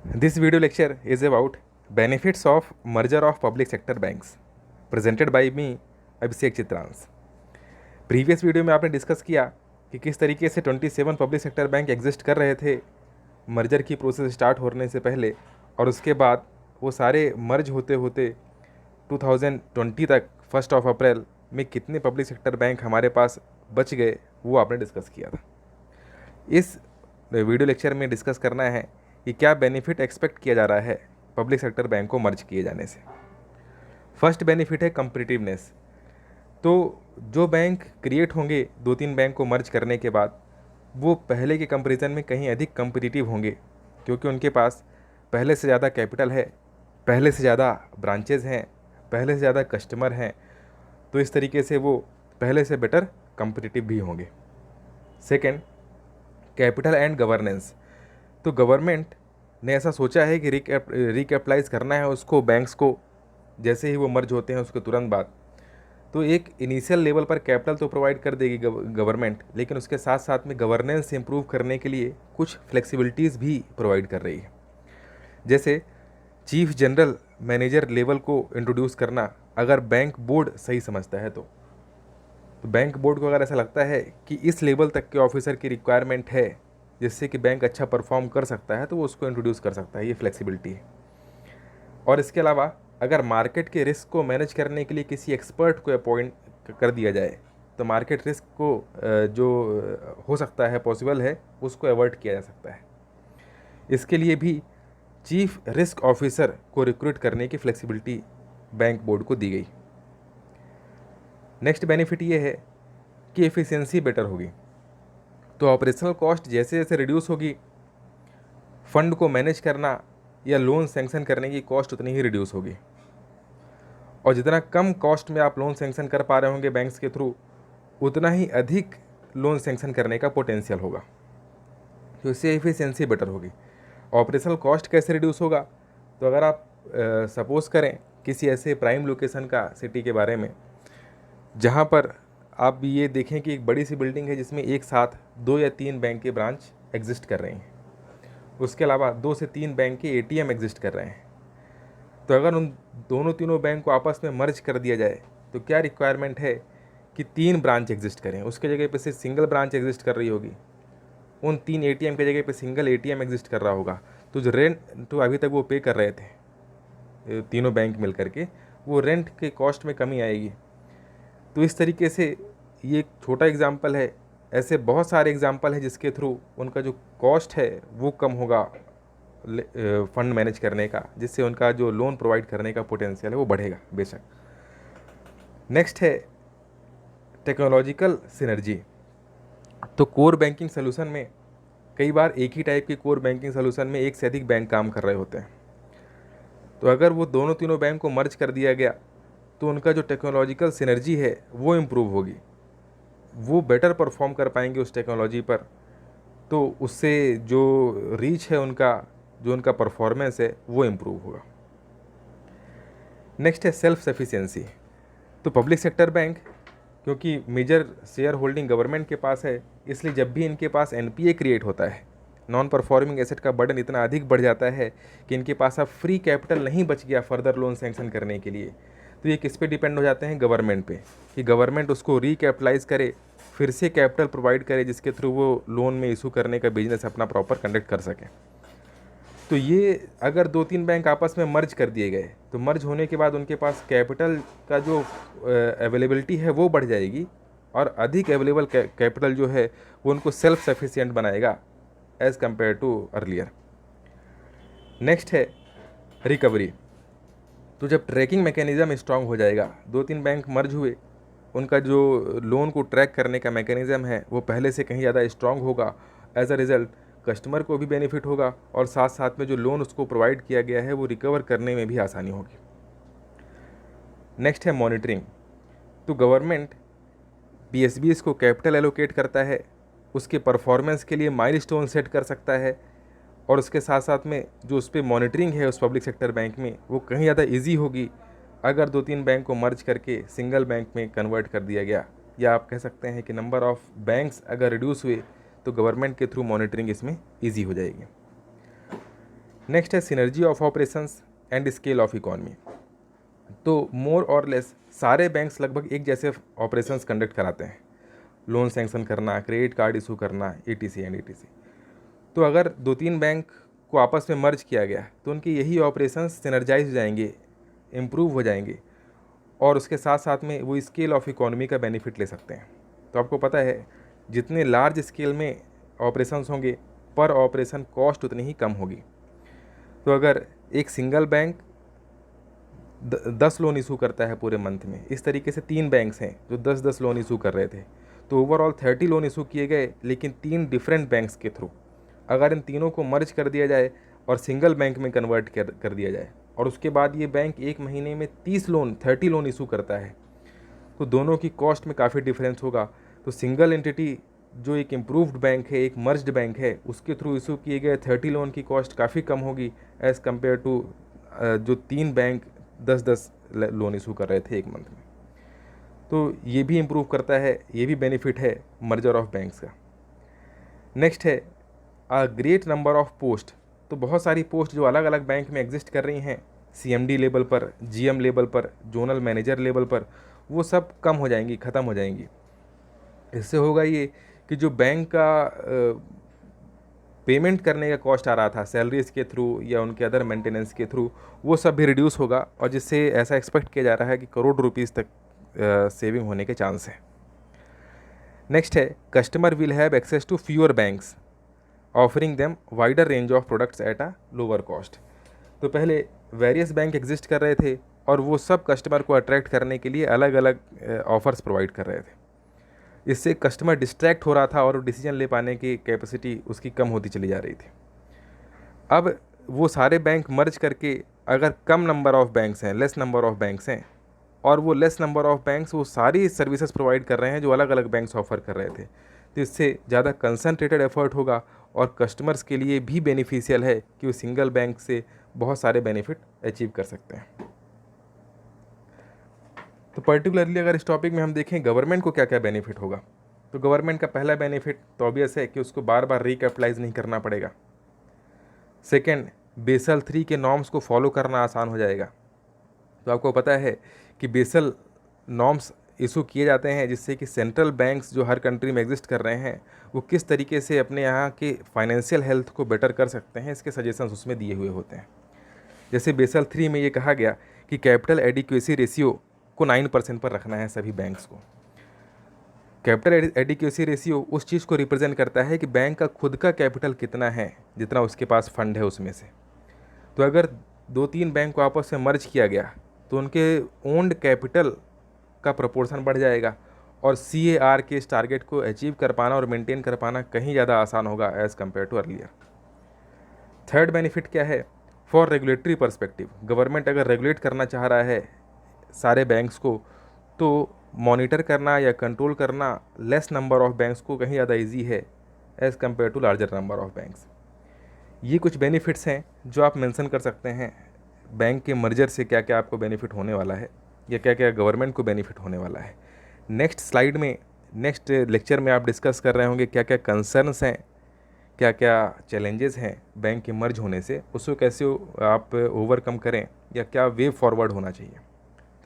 This video lecture is about benefits of merger of public sector banks presented by me Abhishek Chitransh. Previous video में आपने discuss किया कि किस तरीके से 27 पब्लिक सेक्टर बैंक एग्जिस्ट कर रहे थे मर्जर की प्रोसेस स्टार्ट होने से पहले, और उसके बाद वो सारे मर्ज होते होते 2020 तक 1 अप्रैल में कितने पब्लिक सेक्टर बैंक हमारे पास बच गए वो आपने डिस्कस किया था। इस वीडियो लेक्चर में डिस्कस करना है कि क्या बेनिफिट एक्सपेक्ट किया जा रहा है पब्लिक सेक्टर बैंक को मर्ज किए जाने से। फर्स्ट बेनिफिट है कंपिटिटिवनेस। तो जो बैंक क्रिएट होंगे 2-3 बैंक को मर्ज करने के बाद, वो पहले के कंपैरिजन में कहीं अधिक कंपिटिटिव होंगे, क्योंकि उनके पास पहले से ज़्यादा कैपिटल है, पहले से ज़्यादा ब्रांचेज हैं, पहले से ज़्यादा कस्टमर हैं। तो इस तरीके से वो पहले से बेटर कंपिटिटिव भी होंगे। Second, capital and governance. तो गवर्नमेंट ने ऐसा सोचा है कि रिकैपिटलाइज करना है उसको, बैंक्स को, जैसे ही वो मर्ज होते हैं उसके तुरंत बाद। तो एक इनिशियल लेवल पर कैपिटल तो प्रोवाइड कर देगी गवर्नमेंट, लेकिन उसके साथ साथ में गवर्नेंस इंप्रूव करने के लिए कुछ फ्लेक्सिबिलिटीज़ भी प्रोवाइड कर रही है। जैसे चीफ जनरल मैनेजर लेवल को इंट्रोड्यूस करना, अगर बैंक बोर्ड सही समझता है तो बैंक बोर्ड को अगर ऐसा लगता है कि इस लेवल तक के ऑफिसर की रिक्वायरमेंट है जिससे कि बैंक अच्छा परफॉर्म कर सकता है, तो वो उसको इंट्रोड्यूस कर सकता है। ये फ्लेक्सिबिलिटी है। और इसके अलावा अगर मार्केट के रिस्क को मैनेज करने के लिए किसी एक्सपर्ट को अपॉइंट कर दिया जाए, तो मार्केट रिस्क को जो हो सकता है, पॉसिबल है, उसको अवॉइड किया जा सकता है। इसके लिए भी चीफ रिस्क ऑफिसर को रिक्रूट करने की फ्लेक्सिबिलिटी बैंक बोर्ड को दी गई। नेक्स्ट बेनिफिट ये है कि एफिशिएंसी बेटर होगी। तो ऑपरेशनल कॉस्ट जैसे जैसे रिड्यूस होगी, फंड को मैनेज करना या लोन सैंक्शन करने की कॉस्ट उतनी ही रिड्यूस होगी। और जितना कम कॉस्ट में आप लोन सैंक्शन कर पा रहे होंगे बैंक्स के थ्रू, उतना ही अधिक लोन सैंक्शन करने का पोटेंशियल होगा। तो इससे एफिशिएंसी बेटर होगी। ऑपरेशनल कॉस्ट कैसे रिड्यूस होगा? तो अगर आप सपोज़ करें किसी ऐसे प्राइम लोकेशन का सिटी के बारे में, जहाँ पर आप ये देखें कि एक बड़ी सी बिल्डिंग है जिसमें एक साथ 2 या 3 बैंक के ब्रांच एग्जिस्ट कर रही हैं, उसके अलावा 2 से 3 बैंक के एटीएम एग्जिस्ट कर रहे हैं। तो अगर उन तीनों बैंक को आपस में मर्ज कर दिया जाए, तो क्या रिक्वायरमेंट है कि 3 ब्रांच एग्जिस्ट करें, उसके जगह पे से सिंगल ब्रांच एग्जिस्ट कर रही होगी। उन 3 एटीएम के जगह पे सिंगल एटीएम एग्जिस्ट कर रहा होगा। तो जो रेंट तो अभी तक वो पे कर रहे थे तीनों बैंक मिल करके, वो रेंट के कॉस्ट में कमी आएगी। तो इस तरीके से ये एक छोटा एग्जाम्पल है, ऐसे बहुत सारे एग्जाम्पल हैं जिसके थ्रू उनका जो कॉस्ट है वो कम होगा फंड मैनेज करने का, जिससे उनका जो लोन प्रोवाइड करने का पोटेंशियल है वो बढ़ेगा बेशक। नेक्स्ट है टेक्नोलॉजिकल सिनर्जी। तो कोर बैंकिंग सोल्यूशन में कई बार एक ही टाइप के कोर बैंकिंग सोल्यूशन में एक से अधिक बैंक काम कर रहे होते हैं। तो अगर वो तीनों बैंक को मर्ज कर दिया गया, तो उनका जो टेक्नोलॉजिकल सिनर्जी है वो इम्प्रूव होगी, वो बेटर परफॉर्म कर पाएंगे उस टेक्नोलॉजी पर। तो उससे जो रीच है उनका, जो उनका परफॉर्मेंस है, वो इम्प्रूव होगा। नेक्स्ट है सेल्फ सफिशिएंसी। तो पब्लिक सेक्टर बैंक, क्योंकि मेजर शेयर होल्डिंग गवर्नमेंट के पास है, इसलिए जब भी इनके पास एनपीए क्रिएट होता है, नॉन परफॉर्मिंग एसेट का बर्डन इतना अधिक बढ़ जाता है कि इनके पास अब फ्री कैपिटल नहीं बच गया फर्दर लोन सैंक्शन करने के लिए। तो ये किस पे डिपेंड हो जाते हैं? गवर्नमेंट पे, कि गवर्नमेंट उसको रिकैपिटलाइज करे, फिर से कैपिटल प्रोवाइड करे, जिसके थ्रू वो लोन में इशू करने का बिजनेस अपना प्रॉपर कंडक्ट कर सकें। तो ये अगर 2-3 बैंक आपस में मर्ज कर दिए गए, तो मर्ज होने के बाद उनके पास कैपिटल का जो अवेलेबिलिटी है वो बढ़ जाएगी, और अधिक अवेलेबल कैपिटल जो है वो उनको सेल्फ सफिशिएंट बनाएगा as compare to earlier. Next है रिकवरी। तो जब ट्रैकिंग मैकेनिज़्म स्ट्रांग हो जाएगा, 2-3 बैंक मर्ज हुए, उनका जो लोन को ट्रैक करने का मैकेनिज़्म है वो पहले से कहीं ज़्यादा स्ट्रांग होगा। एज अ रिज़ल्ट कस्टमर को भी बेनिफिट होगा, और साथ साथ में जो लोन उसको प्रोवाइड किया गया है वो रिकवर करने में भी आसानी होगी। नेक्स्ट है मॉनिटरिंग। तो गवर्नमेंट पीएसबीएस को कैपिटल एलोकेट करता है, उसके परफॉर्मेंस के लिए माइलस्टोन सेट कर सकता है, और उसके साथ साथ में जो उस पर मॉनिटरिंग है उस पब्लिक सेक्टर बैंक में, वो कहीं ज़्यादा ईजी होगी अगर 2-3 बैंक को मर्ज करके सिंगल बैंक में कन्वर्ट कर दिया गया। या आप कह सकते हैं कि नंबर ऑफ़ बैंक्स अगर रिड्यूस हुए, तो गवर्नमेंट के थ्रू मॉनिटरिंग इसमें ईजी हो जाएगी। नेक्स्ट है synergy of operations and scale of economy. तो मोर और लेस सारे बैंक्स लगभग एक जैसे ऑपरेशंस कंडक्ट कराते हैं, लोन सैंक्शन करना, क्रेडिट कार्ड इशू करना, ETC एंड ETC। तो अगर 2-3 बैंक को आपस में मर्ज किया गया तो उनके यही ऑपरेशंस सिनर्जाइज हो जाएंगे, इम्प्रूव हो जाएंगे, और उसके साथ साथ में वो स्केल ऑफ इकोनॉमी का बेनिफिट ले सकते हैं। तो आपको पता है जितने लार्ज स्केल में ऑपरेशंस होंगे पर ऑपरेशन कॉस्ट उतनी ही कम होगी। तो अगर एक सिंगल बैंक 10 लोन इशू करता है पूरे मंथ में, इस तरीके से 3 बैंक्स हैं जो 10-10 लोन इशू कर रहे थे, तो ओवरऑल 30 लोन इशू किए गए, लेकिन 3 डिफरेंट बैंक्स के थ्रू। अगर इन तीनों को मर्ज कर दिया जाए और सिंगल बैंक में कन्वर्ट कर दिया जाए, और उसके बाद ये बैंक एक महीने में 30 लोन इशू करता है, तो दोनों की कॉस्ट में काफ़ी डिफरेंस होगा। तो सिंगल एंटिटी जो एक इम्प्रूव्ड बैंक है, एक मर्ज्ड बैंक है, उसके थ्रू इशू किए गए 30 लोन की कॉस्ट काफ़ी कम होगी एज़ कम्पेयर टू जो 3 बैंक 10-10 लोन इशू कर रहे थे एक मंथ में। तो ये भी इम्प्रूव करता है, ये भी बेनिफिट है मर्जर ऑफ बैंक्स का। नेक्स्ट है ग्रेट नंबर ऑफ पोस्ट। तो बहुत सारी पोस्ट जो अलग अलग बैंक में एग्जिस्ट कर रही हैं, CMD लेवल पर, GM लेवल पर, जोनल मैनेजर लेवल पर, वो सब कम हो जाएंगी, ख़त्म हो जाएंगी। इससे होगा ये कि जो बैंक का पेमेंट करने का कॉस्ट आ रहा था सैलरीज के थ्रू या उनके अदर मेंटेनेंस के थ्रू, वो सब भी रिड्यूस होगा, और जिससे ऐसा एक्सपेक्ट किया जा रहा है कि करोड़ रुपीज़ तक सेविंग होने के चांस है। नेक्स्ट है customer will have access to fewer banks offering them wider range of products at a lower cost. तो पहले वेरियस बैंक एग्जिस्ट कर रहे थे और वो सब कस्टमर को अट्रैक्ट करने के लिए अलग अलग ऑफर्स प्रोवाइड कर रहे थे। इससे कस्टमर डिस्ट्रैक्ट हो रहा था और डिसीजन ले पाने की कैपेसिटी उसकी कम होती चली जा रही थी। अब वो सारे बैंक मर्ज करके अगर कम नंबर ऑफ बैंक्स हैं, लेस नंबर ऑफ बैंक्स हैं, और वो लेस नंबर ऑफ बैंक्स वो सारी सर्विसेज प्रोवाइड कर रहे हैं जो अलग अलग बैंक्स ऑफर कर रहे थे, तो इससे ज़्यादा कंसनट्रेटेड एफर्ट होगा और कस्टमर्स के लिए भी बेनिफिशियल है कि वो सिंगल बैंक से बहुत सारे बेनिफिट अचीव कर सकते हैं। तो पर्टिकुलरली अगर इस टॉपिक में हम देखें गवर्नमेंट को क्या क्या बेनिफिट होगा, तो गवर्नमेंट का पहला बेनिफिट तो ऑब्वियस है कि उसको बार बार रिकैपिटलाइज नहीं करना पड़ेगा। सेकेंड, बेसल 3 के नॉर्म्स को फॉलो करना आसान हो जाएगा। तो आपको पता है कि बेसल नॉर्म्स इशू किए जाते हैं जिससे कि सेंट्रल बैंक्स जो हर कंट्री में एग्जिस्ट कर रहे हैं वो किस तरीके से अपने यहाँ के फाइनेंशियल हेल्थ को बेटर कर सकते हैं, इसके सजेशंस उसमें दिए हुए होते हैं। जैसे बेसल 3 में ये कहा गया कि कैपिटल एडिक्वेसी रेशियो को 9% पर रखना है सभी बैंक्स को। कैपिटल एडिक्वेसी रेशियो उस चीज़ को रिप्रेजेंट करता है कि बैंक का खुद का कैपिटल कितना है, जितना उसके पास फंड है उसमें से। तो अगर 2-3 बैंक को आपस में मर्ज किया गया तो उनके ओन्ड कैपिटल का प्रोपोर्शन बढ़ जाएगा और CAR के इस टारगेट को अचीव कर पाना और मेंटेन कर पाना कहीं ज़्यादा आसान होगा as compare to earlier. Third benefit क्या है, फॉर रेगुलेटरी पर्सपेक्टिव, गवर्नमेंट अगर रेगुलेट करना चाह रहा है सारे बैंक्स को तो मॉनिटर करना या कंट्रोल करना लेस नंबर ऑफ बैंक्स को कहीं ज़्यादा इजी है as compare to larger number of banks. ये कुछ बेनिफिट्स हैं जो आप मेंशन कर सकते हैं, बैंक के मर्जर से क्या क्या आपको बेनिफिट होने वाला है या क्या क्या गवर्नमेंट को बेनिफिट होने वाला है। नेक्स्ट स्लाइड में, नेक्स्ट लेक्चर में आप डिस्कस कर रहे होंगे क्या क्या कंसर्न्स हैं, क्या क्या चैलेंजेस हैं बैंक के मर्ज होने से, उसको कैसे आप ओवरकम करें या क्या वे फॉरवर्ड होना चाहिए।